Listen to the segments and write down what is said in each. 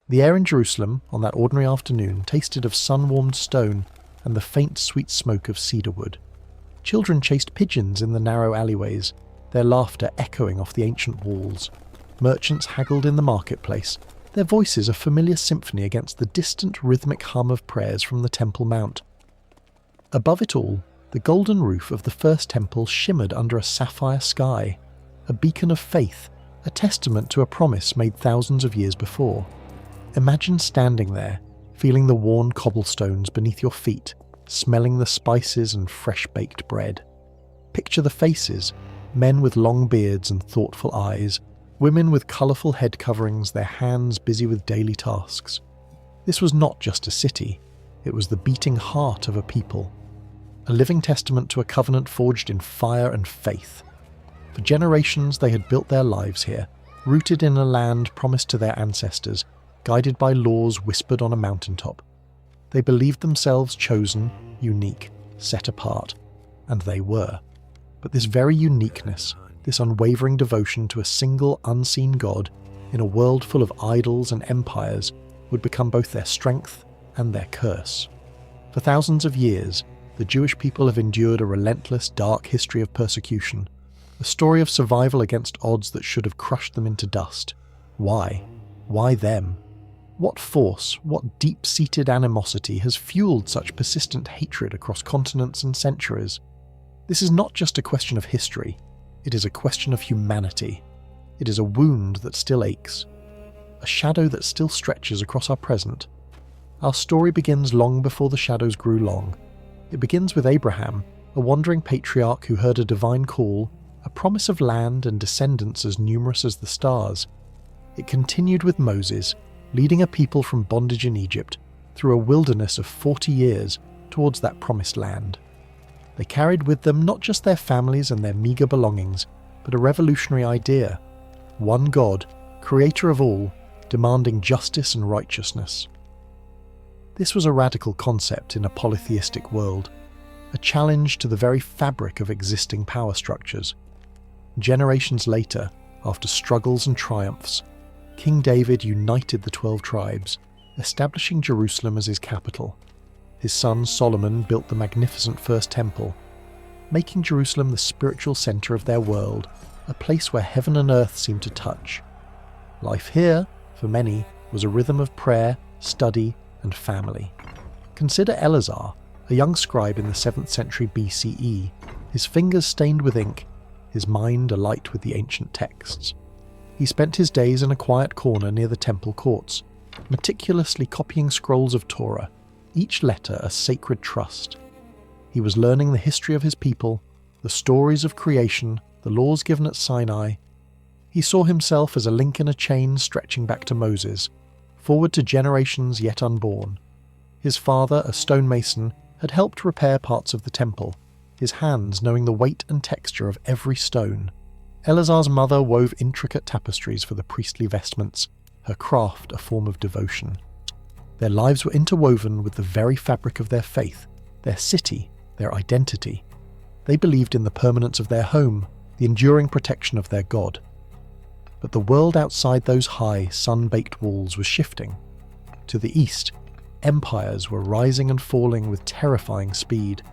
The air in Jerusalem on that ordinary afternoon tasted of sun-warmed stone and the faint sweet smoke of cedar wood. Children chased pigeons in the narrow alleyways, their laughter echoing off the ancient walls. Merchants haggled in the marketplace, their voices a familiar symphony against the distant rhythmic hum of prayers from the Temple Mount. Above it all, the golden roof of the first temple shimmered under a sapphire sky, a beacon of faith, a testament to a promise made thousands of years before. Imagine standing there, feeling the worn cobblestones beneath your feet, smelling the spices and fresh-baked bread. Picture the faces, men with long beards and thoughtful eyes, women with colourful head coverings, their hands busy with daily tasks. This was not just a city, it was the beating heart of a people, a living testament to a covenant forged in fire and faith. For generations they had built their lives here, rooted in a land promised to their ancestors, guided by laws whispered on a mountaintop. They believed themselves chosen, unique, set apart, and they were. But this very uniqueness, this unwavering devotion to a single unseen God in a world full of idols and empires, would become both their strength and their curse. For thousands of years, the Jewish people have endured a relentless, dark history of persecution, a story of survival against odds that should have crushed them into dust. Why? Why them? What force, what deep-seated animosity has fueled such persistent hatred across continents and centuries? This is not just a question of history, it is a question of humanity. It is a wound that still aches, a shadow that still stretches across our present. Our story begins long before the shadows grew long. It begins with Abraham, a wandering patriarch who heard a divine call, a promise of land and descendants as numerous as the stars. It continued with Moses, leading a people from bondage in Egypt through a wilderness of 40 years towards that promised land. They carried with them not just their families and their meagre belongings, but a revolutionary idea. One God, creator of all, demanding justice and righteousness. This was a radical concept in a polytheistic world, a challenge to the very fabric of existing power structures. Generations later, after struggles and triumphs, King David united the 12 tribes, establishing Jerusalem as his capital. His son Solomon built the magnificent First Temple, making Jerusalem the spiritual centre of their world, a place where heaven and earth seemed to touch. Life here, for many, was a rhythm of prayer, study, and family. Consider Eleazar, a young scribe in the 7th century BCE, his fingers stained with ink, his mind alight with the ancient texts. He spent his days in a quiet corner near the temple courts, meticulously copying scrolls of Torah, each letter a sacred trust. He was learning the history of his people, the stories of creation, the laws given at Sinai. He saw himself as a link in a chain stretching back to Moses, forward to generations yet unborn. His father, a stonemason, had helped repair parts of the temple, his hands knowing the weight and texture of every stone. Eleazar's mother wove intricate tapestries for the priestly vestments, her craft a form of devotion. Their lives were interwoven with the very fabric of their faith, their city, their identity. They believed in the permanence of their home, the enduring protection of their God. But the world outside those high, sun-baked walls was shifting. To the east, empires were rising and falling with terrifying speed.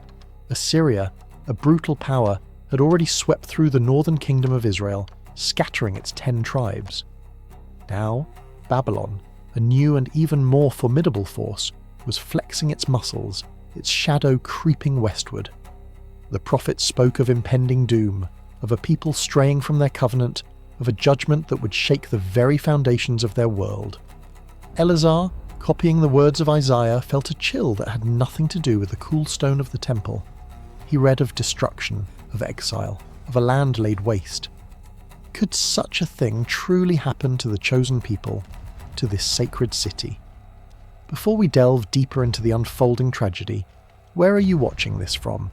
Assyria, a brutal power, had already swept through the northern kingdom of Israel, scattering its 10 tribes. Now, Babylon, a new and even more formidable force, was flexing its muscles, its shadow creeping westward. The prophets spoke of impending doom, of a people straying from their covenant, of a judgment that would shake the very foundations of their world. Eleazar, copying the words of Isaiah, felt a chill that had nothing to do with the cool stone of the temple. He read of destruction, of exile, of a land laid waste. Could such a thing truly happen to the chosen people, to this sacred city? Before we delve deeper into the unfolding tragedy, where are you watching this from?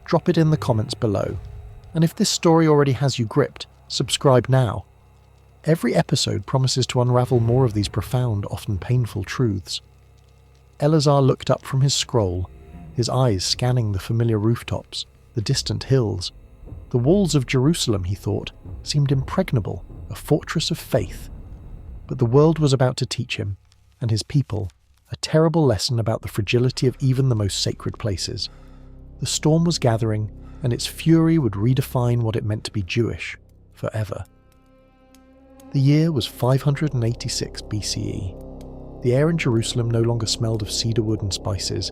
Drop it in the comments below. And if this story already has you gripped, subscribe now. Every episode promises to unravel more of these profound, often painful truths. Eleazar looked up from his scroll, his eyes scanning the familiar rooftops, the distant hills. The walls of Jerusalem, he thought, seemed impregnable, a fortress of faith. But the world was about to teach him. and his people a terrible lesson about the fragility of even the most sacred places. The storm was gathering, and its fury would redefine what it meant to be Jewish forever. The year was 586 BCE. The air in Jerusalem no longer smelled of cedarwood and spices,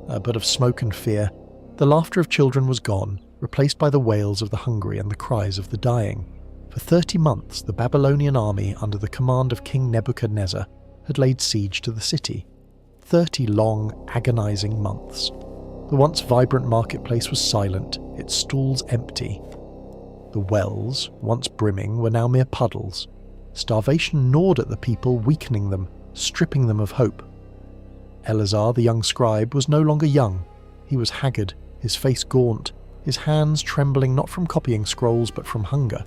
but of smoke and fear. The laughter of children was gone, replaced by the wails of the hungry and the cries of the dying. For 30 months, the Babylonian army, under the command of King Nebuchadnezzar, had laid siege to the city. 30 long, agonizing months. The once vibrant marketplace was silent, its stalls empty. The wells, once brimming, were now mere puddles. Starvation gnawed at the people, weakening them, stripping them of hope. Eleazar, the young scribe, was no longer young. He was haggard, his face gaunt, his hands trembling not from copying scrolls but from hunger.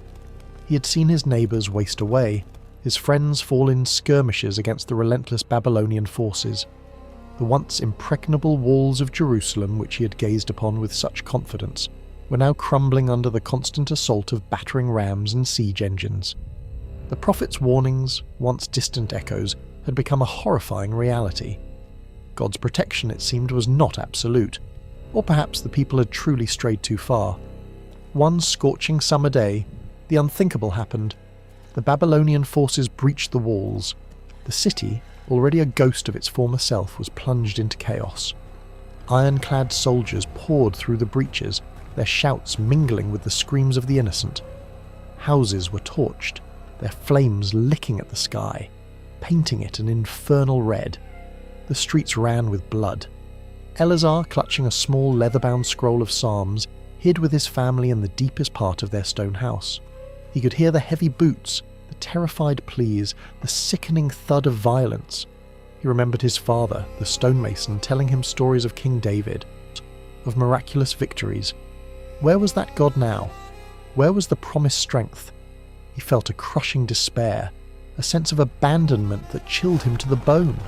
He had seen his neighbours waste away, his friends fall in skirmishes against the relentless Babylonian forces. The once impregnable walls of Jerusalem, which he had gazed upon with such confidence, were now crumbling under the constant assault of battering rams and siege engines. The prophet's warnings, once distant echoes, had become a horrifying reality. God's protection, it seemed, was not absolute, or perhaps the people had truly strayed too far. One scorching summer day, the unthinkable happened. The Babylonian forces breached the walls. The city, already a ghost of its former self, was plunged into chaos. Ironclad soldiers poured through the breaches, their shouts mingling with the screams of the innocent. Houses were torched, their flames licking at the sky, painting it an infernal red. The streets ran with blood. Eleazar, clutching a small leather-bound scroll of psalms, hid with his family in the deepest part of their stone house. He could hear the heavy boots, the terrified pleas, the sickening thud of violence. He remembered his father, the stonemason, telling him stories of King David, of miraculous victories. Where was that God now? Where was the promised strength? He felt a crushing despair, a sense of abandonment that chilled him to the bone.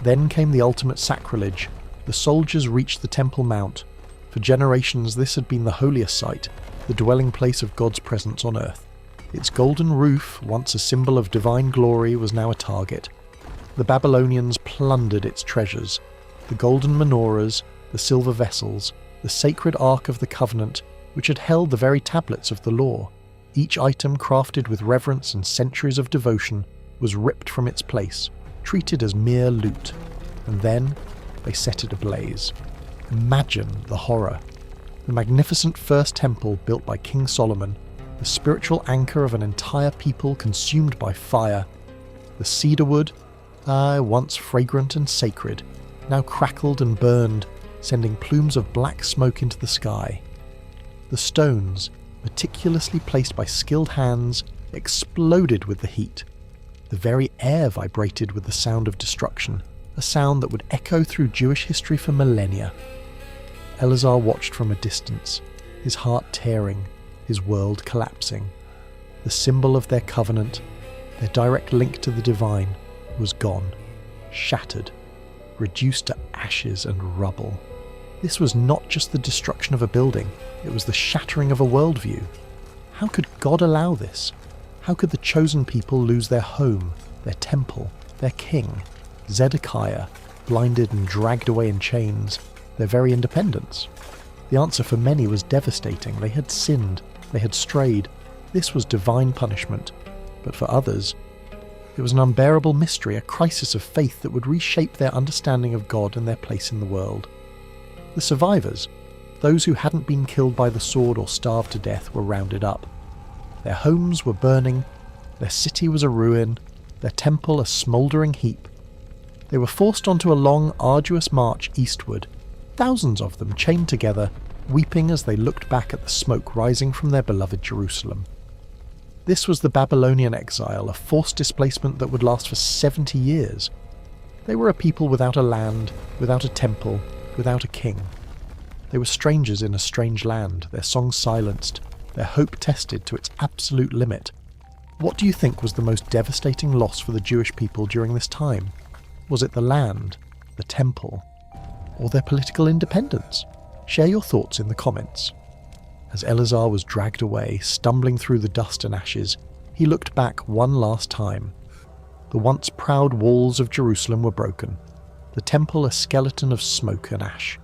Then came the ultimate sacrilege. The soldiers reached the Temple Mount. For generations this had been the holiest site, the dwelling place of God's presence on earth. Its golden roof, once a symbol of divine glory, was now a target. The Babylonians plundered its treasures. The golden menorahs, the silver vessels, the sacred Ark of the Covenant, which had held the very tablets of the law. Each item, crafted with reverence and centuries of devotion, was ripped from its place, treated as mere loot. And then they set it ablaze. Imagine the horror. The magnificent first temple built by King Solomon, the spiritual anchor of an entire people consumed by fire. The cedarwood, once fragrant and sacred, now crackled and burned, sending plumes of black smoke into the sky. The stones, meticulously placed by skilled hands, exploded with the heat. The very air vibrated with the sound of destruction, a sound that would echo through Jewish history for millennia. Eleazar watched from a distance, his heart tearing, his world collapsing. The symbol of their covenant, their direct link to the divine, was gone, shattered, reduced to ashes and rubble. This was not just the destruction of a building, it was the shattering of a worldview. How could God allow this? How could the chosen people lose their home, their temple, their king, Zedekiah, blinded and dragged away in chains, their very independence? The answer for many was devastating. They had sinned, they had strayed. This was divine punishment. But for others, it was an unbearable mystery, a crisis of faith that would reshape their understanding of God and their place in the world. The survivors, those who hadn't been killed by the sword or starved to death, were rounded up. Their homes were burning, their city was a ruin, their temple a smouldering heap. They were forced onto a long, arduous march eastward, thousands of them chained together, weeping as they looked back at the smoke rising from their beloved Jerusalem. This was the Babylonian exile, a forced displacement that would last for 70 years. They were a people without a land, without a temple, without a king. They were strangers in a strange land, their songs silenced, their hope tested to its absolute limit. What do you think was the most devastating loss for the Jewish people during this time? Was it the land, the temple, or their political independence? Share your thoughts in the comments. As Eleazar was dragged away, stumbling through the dust and ashes, he looked back one last time. The once proud walls of Jerusalem were broken, the temple a skeleton of smoke and ash.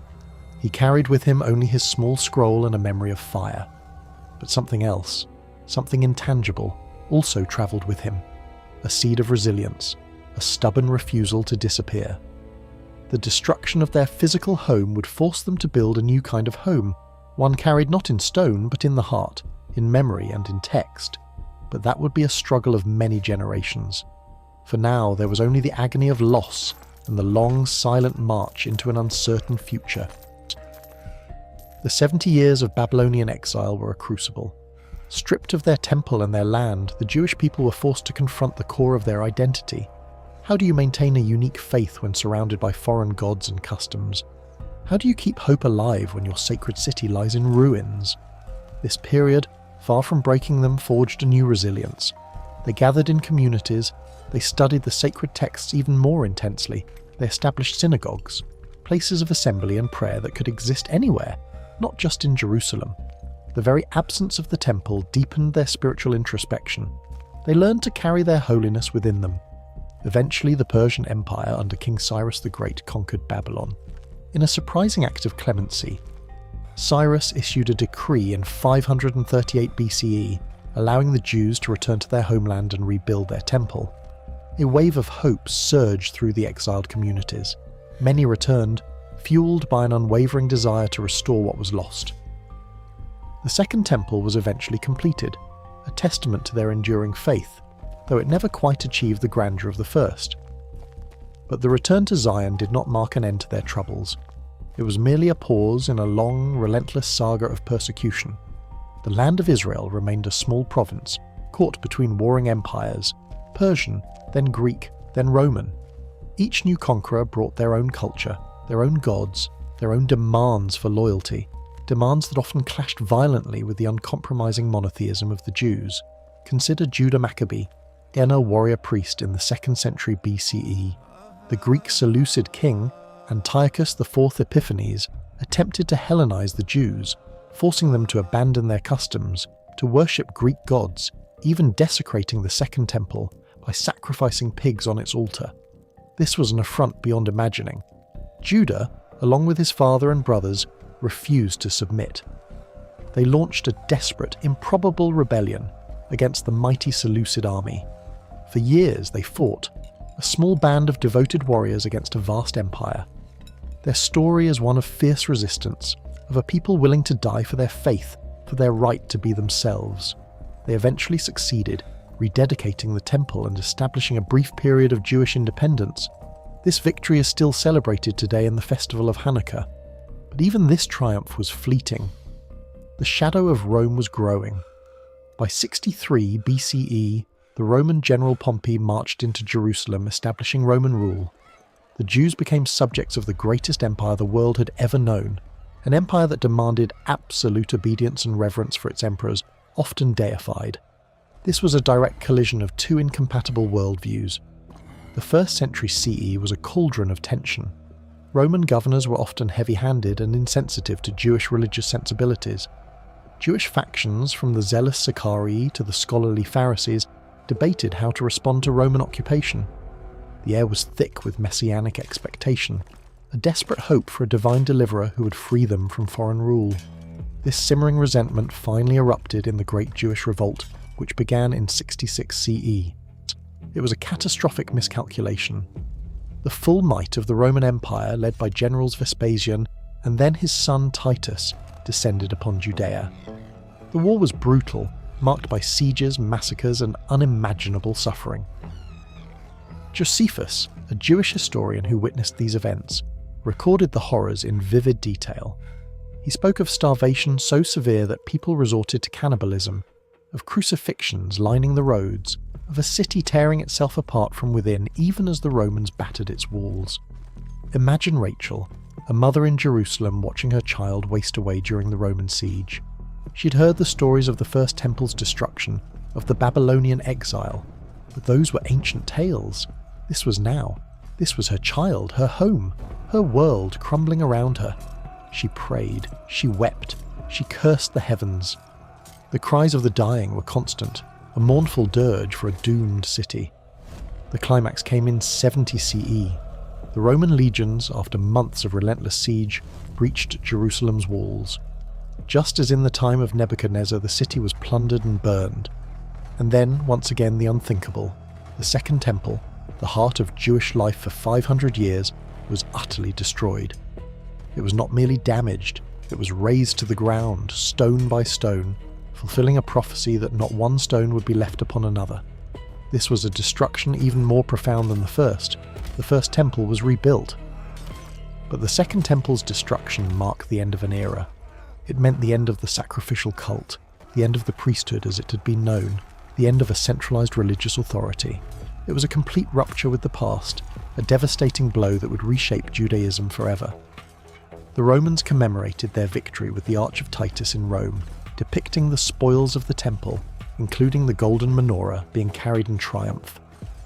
He carried with him only his small scroll and a memory of fire. But something else, something intangible, also travelled with him. A seed of resilience, a stubborn refusal to disappear. The destruction of their physical home would force them to build a new kind of home, one carried not in stone but in the heart, in memory and in text. But that would be a struggle of many generations. For now there was only the agony of loss and the long, silent march into an uncertain future. The 70 years of Babylonian exile were a crucible. Stripped of their temple and their land, the Jewish people were forced to confront the core of their identity. How do you maintain a unique faith when surrounded by foreign gods and customs? How do you keep hope alive when your sacred city lies in ruins? This period, far from breaking them, forged a new resilience. They gathered in communities, they studied the sacred texts even more intensely, they established synagogues, places of assembly and prayer that could exist anywhere, not just in Jerusalem. The very absence of the temple deepened their spiritual introspection. They learned to carry their holiness within them. Eventually, the Persian Empire under King Cyrus the Great conquered Babylon. In a surprising act of clemency, Cyrus issued a decree in 538 BCE, allowing the Jews to return to their homeland and rebuild their temple. A wave of hope surged through the exiled communities. Many returned, fueled by an unwavering desire to restore what was lost. The Second Temple was eventually completed, a testament to their enduring faith, though it never quite achieved the grandeur of the first. But the return to Zion did not mark an end to their troubles. It was merely a pause in a long, relentless saga of persecution. The land of Israel remained a small province, caught between warring empires, Persian, then Greek, then Roman. Each new conqueror brought their own culture, their own gods, their own demands for loyalty, demands that often clashed violently with the uncompromising monotheism of the Jews. Consider Judah Maccabee, inner warrior priest in the 2nd century BCE. The Greek Seleucid king, Antiochus IV Epiphanes, attempted to Hellenize the Jews, forcing them to abandon their customs, to worship Greek gods, even desecrating the Second Temple by sacrificing pigs on its altar. This was an affront beyond imagining. Judah, along with his father and brothers, refused to submit. They launched a desperate, improbable rebellion against the mighty Seleucid army. For years they fought, a small band of devoted warriors against a vast empire. Their story is one of fierce resistance, of a people willing to die for their faith, for their right to be themselves. They eventually succeeded, rededicating the temple and establishing a brief period of Jewish independence. This victory is still celebrated today in the festival of Hanukkah. But even this triumph was fleeting. The shadow of Rome was growing. By 63 BCE, the Roman general Pompey marched into Jerusalem, establishing Roman rule. The Jews became subjects of the greatest empire the world had ever known, an empire that demanded absolute obedience and reverence for its emperors, often deified. This was a direct collision of two incompatible worldviews. The 1st century CE was a cauldron of tension. Roman governors were often heavy-handed and insensitive to Jewish religious sensibilities. Jewish factions, from the zealous Sicarii to the scholarly Pharisees, debated how to respond to Roman occupation. The air was thick with messianic expectation, a desperate hope for a divine deliverer who would free them from foreign rule. This simmering resentment finally erupted in the Great Jewish Revolt, which began in 66 CE. It was a catastrophic miscalculation. The full might of the Roman Empire, led by generals Vespasian and then his son Titus, descended upon Judea. The war was brutal, marked by sieges, massacres, and unimaginable suffering. Josephus, a Jewish historian who witnessed these events, recorded the horrors in vivid detail. He spoke of starvation so severe that people resorted to cannibalism, of crucifixions lining the roads, of a city tearing itself apart from within even as the Romans battered its walls. Imagine Rachel, a mother in Jerusalem watching her child waste away during the Roman siege. She'd heard the stories of the First Temple's destruction, of the Babylonian exile, but those were ancient tales. This was now. This was her child, her home, her world crumbling around her. She prayed, she wept, she cursed the heavens. The cries of the dying were constant, a mournful dirge for a doomed city. The climax came in 70 CE. The Roman legions, after months of relentless siege, breached Jerusalem's walls. Just as in the time of Nebuchadnezzar, the city was plundered and burned. And then, once again, the unthinkable. The Second Temple, the heart of Jewish life for 500 years, was utterly destroyed. It was not merely damaged, it was razed to the ground, stone by stone, fulfilling a prophecy that not one stone would be left upon another. This was a destruction even more profound than the first. The first temple was rebuilt. But the Second Temple's destruction marked the end of an era. It meant the end of the sacrificial cult, the end of the priesthood as it had been known, the end of a centralized religious authority. It was a complete rupture with the past, a devastating blow that would reshape Judaism forever. The Romans commemorated their victory with the Arch of Titus in Rome, depicting the spoils of the temple, including the golden menorah, being carried in triumph.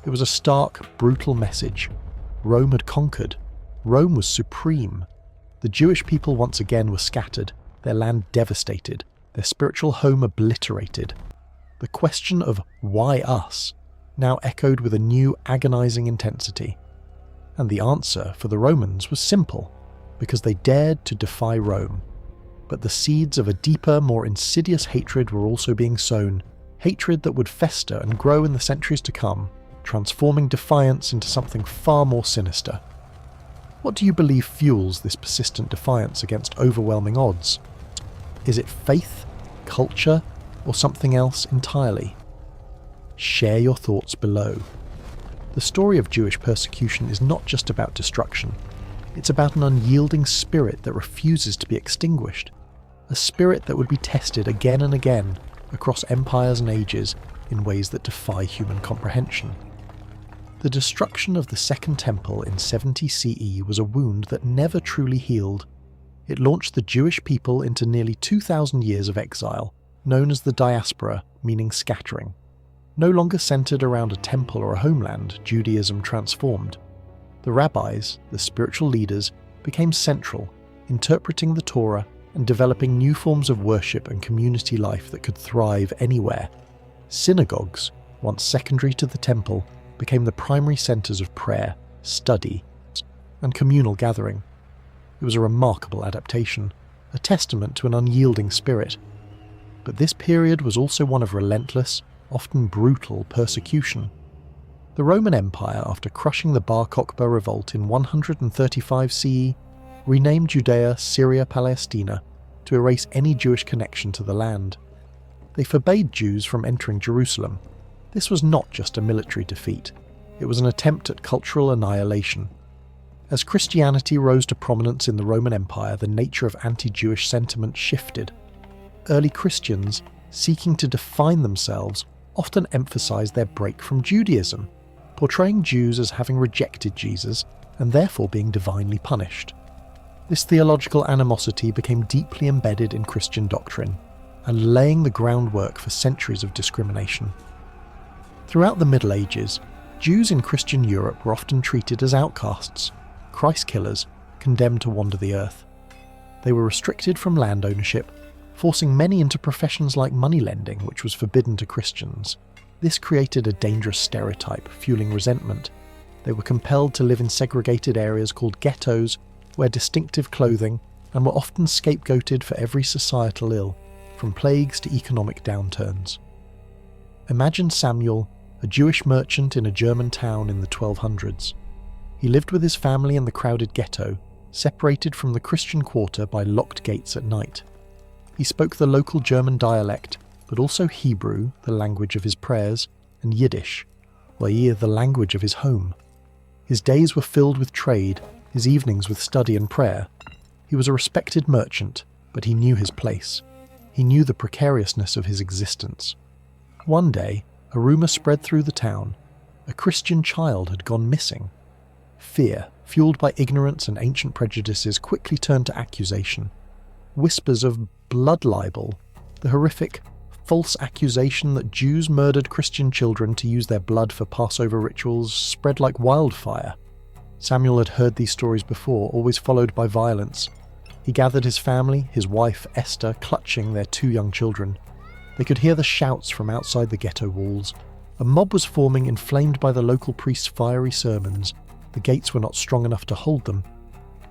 It was a stark, brutal message. Rome had conquered. Rome was supreme. The Jewish people once again were scattered, their land devastated, their spiritual home obliterated. The question of why us now echoed with a new agonizing intensity. And the answer for the Romans was simple, because they dared to defy Rome. But the seeds of a deeper, more insidious hatred were also being sown, hatred that would fester and grow in the centuries to come, transforming defiance into something far more sinister. What do you believe fuels this persistent defiance against overwhelming odds? Is it faith, culture, or something else entirely? Share your thoughts below. The story of Jewish persecution is not just about destruction. It's about an unyielding spirit that refuses to be extinguished. A spirit that would be tested again and again across empires and ages in ways that defy human comprehension. The destruction of the Second Temple in 70 CE was a wound that never truly healed. It launched the Jewish people into nearly 2,000 years of exile, known as the diaspora, meaning scattering. No longer centered around a temple or a homeland, Judaism transformed. The rabbis, the spiritual leaders, became central, interpreting the Torah and developing new forms of worship and community life that could thrive anywhere. Synagogues, once secondary to the temple, became the primary centers of prayer, study, and communal gathering. It was a remarkable adaptation, a testament to an unyielding spirit. But this period was also one of relentless, often brutal persecution. The Roman Empire, after crushing the Bar Kokhba revolt in 135 CE, renamed Judea Syria Palestina to erase any Jewish connection to the land. They forbade Jews from entering Jerusalem. This was not just a military defeat, it was an attempt at cultural annihilation. As Christianity rose to prominence in the Roman Empire, the nature of anti-Jewish sentiment shifted. Early Christians, seeking to define themselves, often emphasized their break from Judaism, portraying Jews as having rejected Jesus and therefore being divinely punished. This theological animosity became deeply embedded in Christian doctrine and laying the groundwork for centuries of discrimination. Throughout the Middle Ages, Jews in Christian Europe were often treated as outcasts, Christ-killers, condemned to wander the earth. They were restricted from land ownership, forcing many into professions like moneylending, which was forbidden to Christians. This created a dangerous stereotype, fueling resentment. They were compelled to live in segregated areas called ghettos, wear distinctive clothing, and were often scapegoated for every societal ill, from plagues to economic downturns. Imagine Samuel, a Jewish merchant in a German town in the 1200s. He lived with his family in the crowded ghetto, separated from the Christian quarter by locked gates at night. He spoke the local German dialect, but also Hebrew, the language of his prayers, and Yiddish, the language of his home. His days were filled with trade, his evenings with study and prayer. He was a respected merchant, but he knew his place. He knew the precariousness of his existence. One day, a rumour spread through the town. A Christian child had gone missing. Fear, fueled by ignorance and ancient prejudices, quickly turned to accusation. Whispers of blood libel, the horrific, false accusation that Jews murdered Christian children to use their blood for Passover rituals, spread like wildfire. Samuel had heard these stories before, always followed by violence. He gathered his family, his wife Esther, clutching their 2 young children. They could hear the shouts from outside the ghetto walls. A mob was forming, inflamed by the local priest's fiery sermons. The gates were not strong enough to hold them.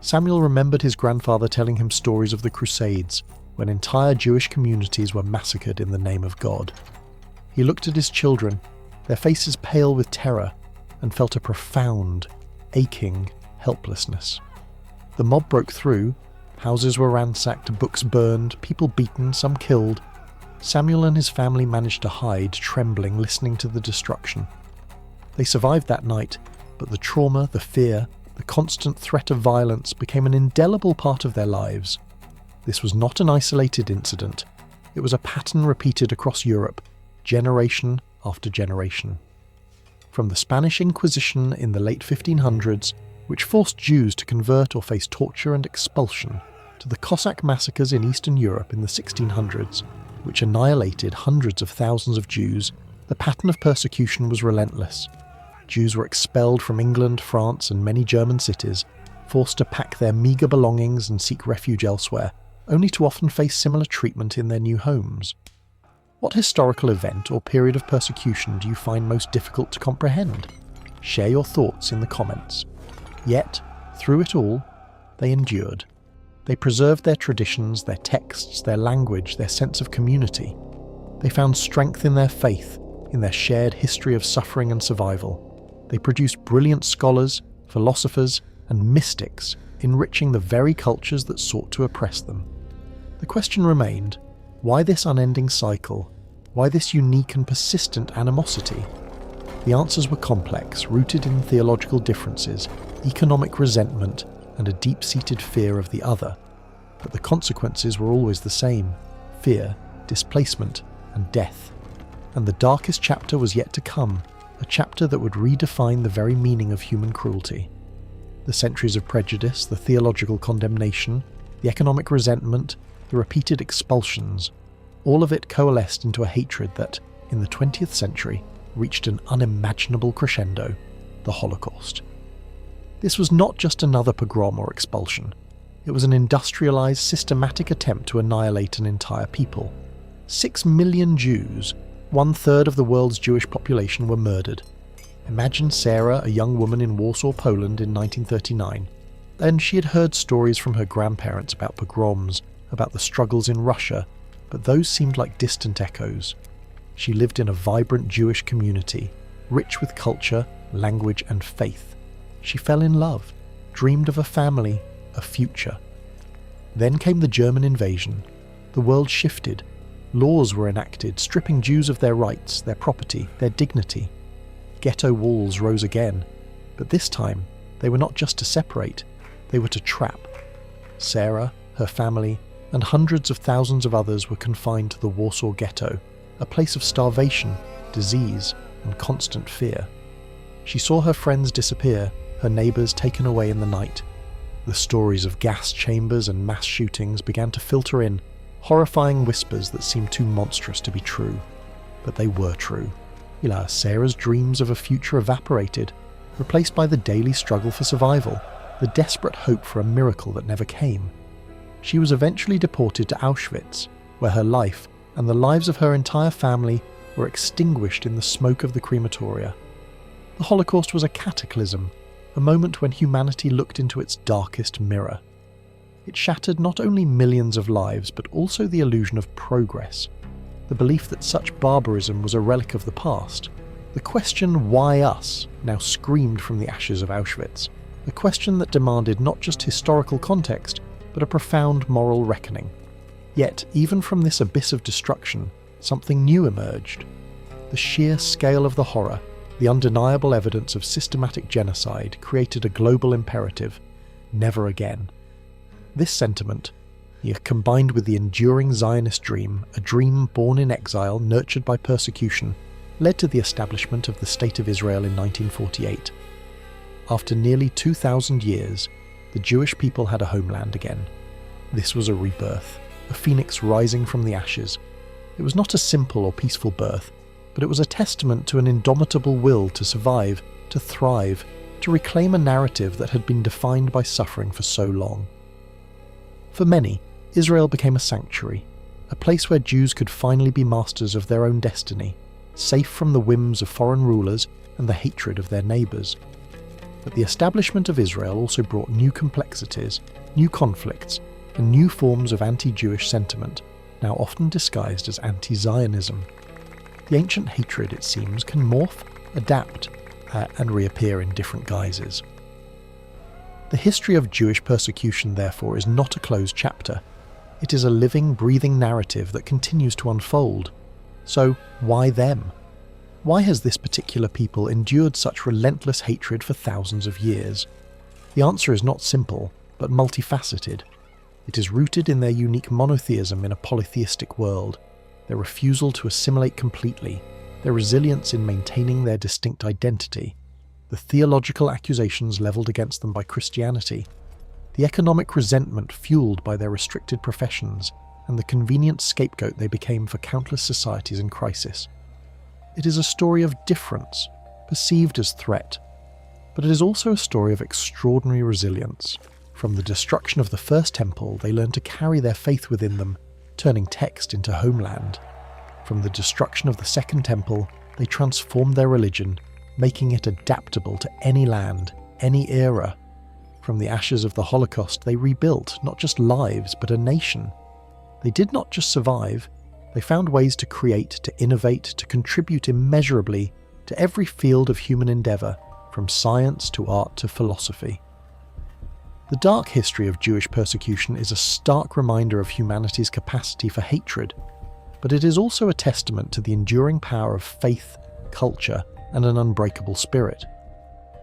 Samuel remembered his grandfather telling him stories of the Crusades, when entire Jewish communities were massacred in the name of God. He looked at his children, their faces pale with terror, and felt a profound, aching helplessness. The mob broke through. Houses were ransacked, books burned, people beaten, some killed. Samuel and his family managed to hide, trembling, listening to the destruction. They survived that night, but the trauma, the fear, the constant threat of violence became an indelible part of their lives. This was not an isolated incident. It was a pattern repeated across Europe, generation after generation. From the Spanish Inquisition in the late 1500s, which forced Jews to convert or face torture and expulsion, to the Cossack massacres in Eastern Europe in the 1600s, which annihilated hundreds of thousands of Jews, the pattern of persecution was relentless. Jews were expelled from England, France, and many German cities, forced to pack their meagre belongings and seek refuge elsewhere, only to often face similar treatment in their new homes. What historical event or period of persecution do you find most difficult to comprehend? Share your thoughts in the comments. Yet, through it all, they endured. They preserved their traditions, their texts, their language, their sense of community. They found strength in their faith, in their shared history of suffering and survival. They produced brilliant scholars, philosophers, and mystics, enriching the very cultures that sought to oppress them. The question remained, why this unending cycle? Why this unique and persistent animosity? The answers were complex, rooted in theological differences, economic resentment, and a deep-seated fear of the other. But the consequences were always the same: fear, displacement, and death. And the darkest chapter was yet to come, a chapter that would redefine the very meaning of human cruelty. The centuries of prejudice, the theological condemnation, the economic resentment, the repeated expulsions, all of it coalesced into a hatred that, in the 20th century, reached an unimaginable crescendo: the Holocaust. This was not just another pogrom or expulsion. It was an industrialized, systematic attempt to annihilate an entire people. 6 million Jews, 1/3 of the world's Jewish population, were murdered. Imagine Sarah, a young woman in Warsaw, Poland in 1939. And she had heard stories from her grandparents about pogroms, about the struggles in Russia, but those seemed like distant echoes. She lived in a vibrant Jewish community, rich with culture, language, and faith. She fell in love, dreamed of a family, a future. Then came the German invasion. The world shifted. Laws were enacted, stripping Jews of their rights, their property, their dignity. Ghetto walls rose again, but this time they were not just to separate, they were to trap. Sarah, her family, and hundreds of thousands of others were confined to the Warsaw Ghetto, a place of starvation, disease, and constant fear. She saw her friends disappear, her neighbours taken away in the night. The stories of gas chambers and mass shootings began to filter in, horrifying whispers that seemed too monstrous to be true. But they were true. Sarah's dreams of a future evaporated, replaced by the daily struggle for survival, the desperate hope for a miracle that never came. She was eventually deported to Auschwitz, where her life and the lives of her entire family were extinguished in the smoke of the crematoria. The Holocaust was a cataclysm, a moment when humanity looked into its darkest mirror. It shattered not only millions of lives, but also the illusion of progress, the belief that such barbarism was a relic of the past. The question, why us, now screamed from the ashes of Auschwitz, a question that demanded not just historical context, but a profound moral reckoning. Yet, even from this abyss of destruction, something new emerged. The sheer scale of the horror, the undeniable evidence of systematic genocide, created a global imperative: never again. This sentiment, combined with the enduring Zionist dream, a dream born in exile, nurtured by persecution, led to the establishment of the State of Israel in 1948. After nearly 2,000 years, the Jewish people had a homeland again. This was a rebirth, a phoenix rising from the ashes. It was not a simple or peaceful birth, but it was a testament to an indomitable will to survive, to thrive, to reclaim a narrative that had been defined by suffering for so long. For many, Israel became a sanctuary, a place where Jews could finally be masters of their own destiny, safe from the whims of foreign rulers and the hatred of their neighbours. But the establishment of Israel also brought new complexities, new conflicts, and new forms of anti-Jewish sentiment, now often disguised as anti-Zionism. The ancient hatred, it seems, can morph, adapt, and reappear in different guises. The history of Jewish persecution, therefore, is not a closed chapter. It is a living, breathing narrative that continues to unfold. So, why them? Why has this particular people endured such relentless hatred for thousands of years? The answer is not simple, but multifaceted. It is rooted in their unique monotheism in a polytheistic world, their refusal to assimilate completely, their resilience in maintaining their distinct identity, the theological accusations levelled against them by Christianity, the economic resentment fueled by their restricted professions, and the convenient scapegoat they became for countless societies in crisis. It is a story of difference, perceived as threat, but it is also a story of extraordinary resilience. From the destruction of the first temple, they learned to carry their faith within them, turning text into homeland. From the destruction of the second temple, they transformed their religion, making it adaptable to any land, any era. From the ashes of the Holocaust, they rebuilt not just lives, but a nation. They did not just survive, they found ways to create, to innovate, to contribute immeasurably to every field of human endeavour, from science to art to philosophy. The dark history of Jewish persecution is a stark reminder of humanity's capacity for hatred, but it is also a testament to the enduring power of faith, culture, and an unbreakable spirit.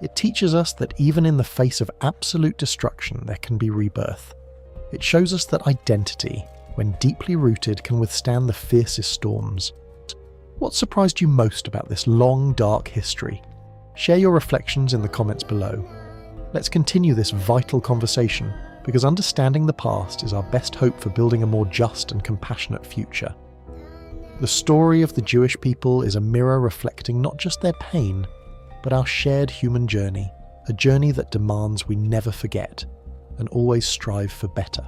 It teaches us that even in the face of absolute destruction, there can be rebirth. It shows us that identity, when deeply rooted, can withstand the fiercest storms. What surprised you most about this long, dark history? Share your reflections in the comments below. Let's continue this vital conversation, because understanding the past is our best hope for building a more just and compassionate future. The story of the Jewish people is a mirror reflecting not just their pain, but our shared human journey, a journey that demands we never forget and always strive for better.